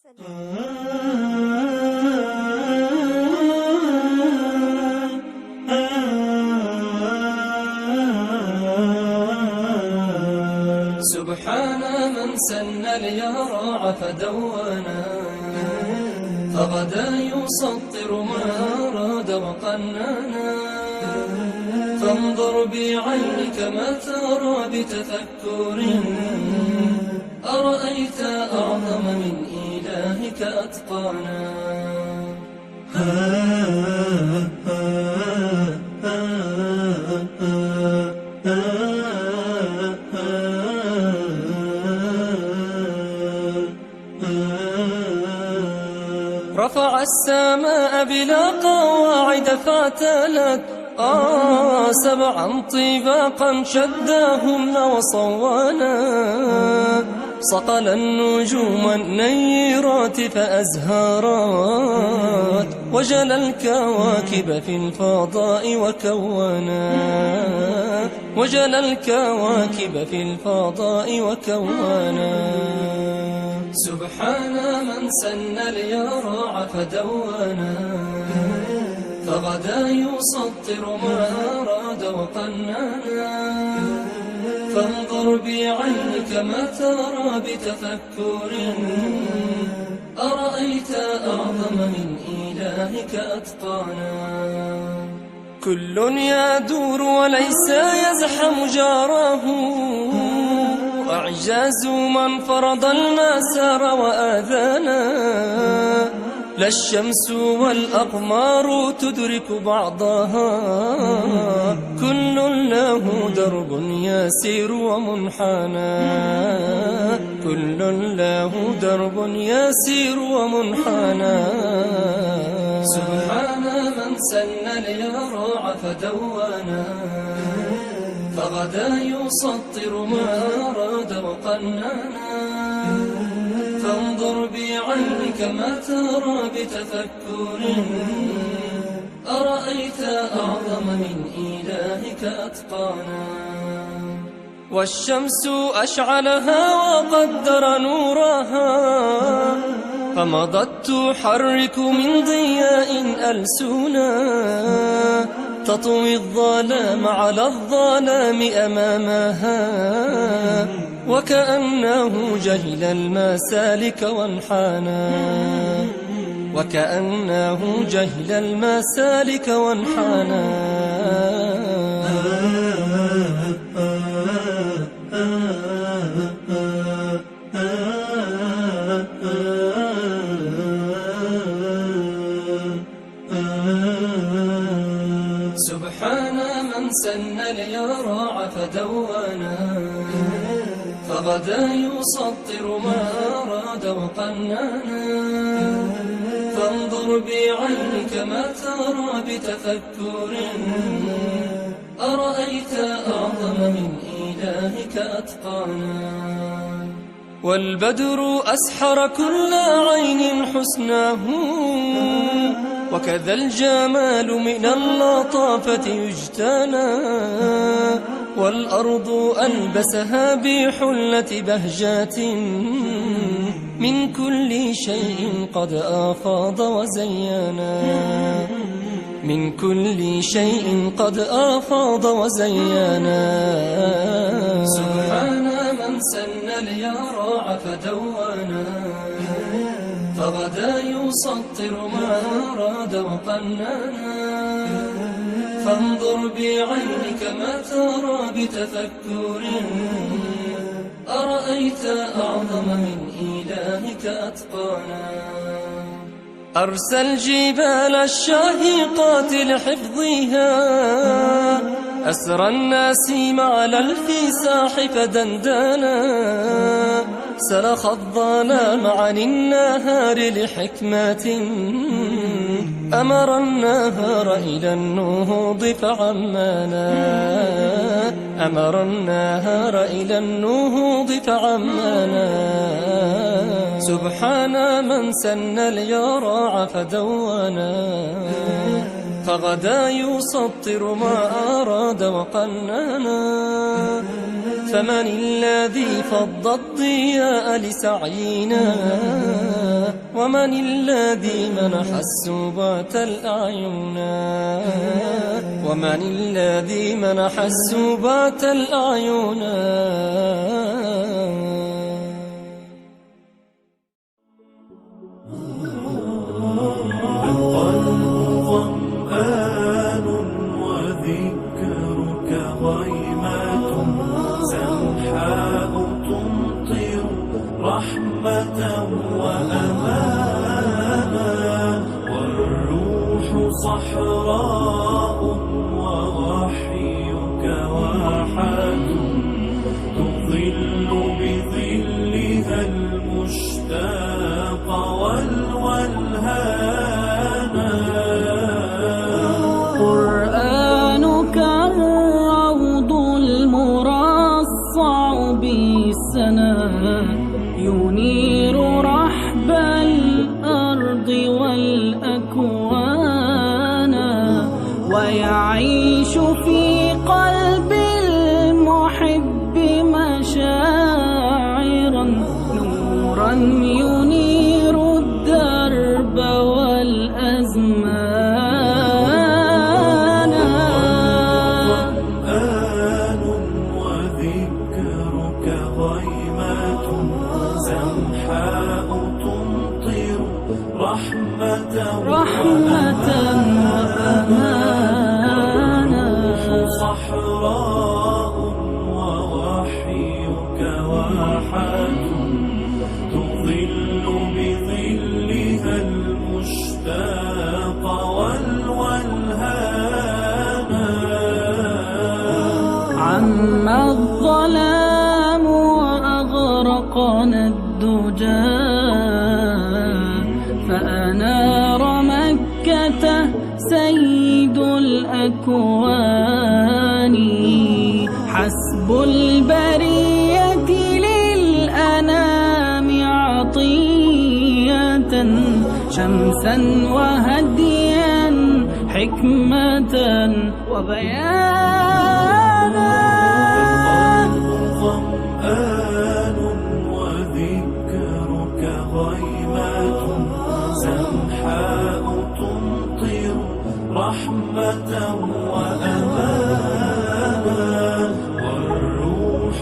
سبحان من سن اليرع فدونا، فغدا يسطر ما أراد وقننا. فانظر بعينك ما ترى بتفكر، أرأيت أعظم من إلهك أتقانا. رفع السماء بلا قواعد فاعتلت، سبعا طباقا شداهن وصوانا. صقل النجوم النيرات فأزهرت، وجل الكواكب في الفضاء وكونا. وجل الكواكب في الفضاء وكونا. سبحان من سن اليرع فدونا، فغدا يسطر ما أراد وقننا. فانظر بعينك ما ترى بتفكر، أرأيت أعظم من إلهك أتقانا. كل يدور وليس يزحم جاره، أعجاز من فرض المسار وآذانا. لا الشمس والأقمار تدرك بعضها، كل له درب يسير ومنحنى. كل له درب يسير ومنحنى. سبحان من سن اليرع فدونا، فغدا يسطر ما أراد وقننا. فانظر بعينك ما ترى بتفكر، أرأيت أعظم من إلهك أتقانا. والشمس أشعلها وقدر نورها، فمضت تحرك من ضياء ألسنا. تطوي الظلام على الظلام أمامها، وكأنه جهل المسالك وانحنى. وكأنه جهل المسالك وانحنى. سبحان من سن اليرع فدونا، فغدا يسطر ما أراد وقننا. فانظر بعينك ما ترى بتفكر، أرأيت أعظم من إلهك أتقانا. والبدر أسحر كل عين حسناه، وكذا الجمال من اللطافة يجتنى. والأرض ألبسها بحلة بهجات، من كل شيء قد أفاض وزينا. من كل شيء قد أفاض وزينا. سبحان من سن اليرع فدونا، فغدا يسطر ما أراد وقننا. فانظر بعينك ما ترى بتفكر، أرأيت أعظم من إلهك أتقانا. أرسى الجبال الشاهقات لحفظها، أسرى النسيم على الفساح فدندنا. سلخ الظلام عن النهار لحكمة، أمر النهار إلى النهوض فعمانا. أمر النهار إلى النهوض فعمانا. سبحان من سن اليرع فدونا، فغدا يسطر ما أراد وقننا. فمن الذي فض الضياء لسعينا، ومن الذي منح السبات الأعين ومن الذي منح السبات الأعين القلب ظمآن وذكرك غيمات سمحاء تمطر رحمة وأمانا والروح صحراء ووحيك واحد تظل بظلها المشتاق والولهانا قرآنك الروض المرصع بالسنا ينير رحب الأرض والأكوان ويعيش في قلب المحب مشاعرا نورا ينير الدرب والأزمان ظمآن وذكرك غيمات سمحاء تمطر رحمة وأمانا صحراء ووحيك واحد تظل بظلها المشتاق والولهانا عم الظلام وأغرقنا الدجى فأنار مكة سيد الأكوان حسب البرية للأنام عطية شمسا وهديا حكمة وبيانا ظمآن وذكرك غيمات سمحاء تمطر رحمة وأمانا والروح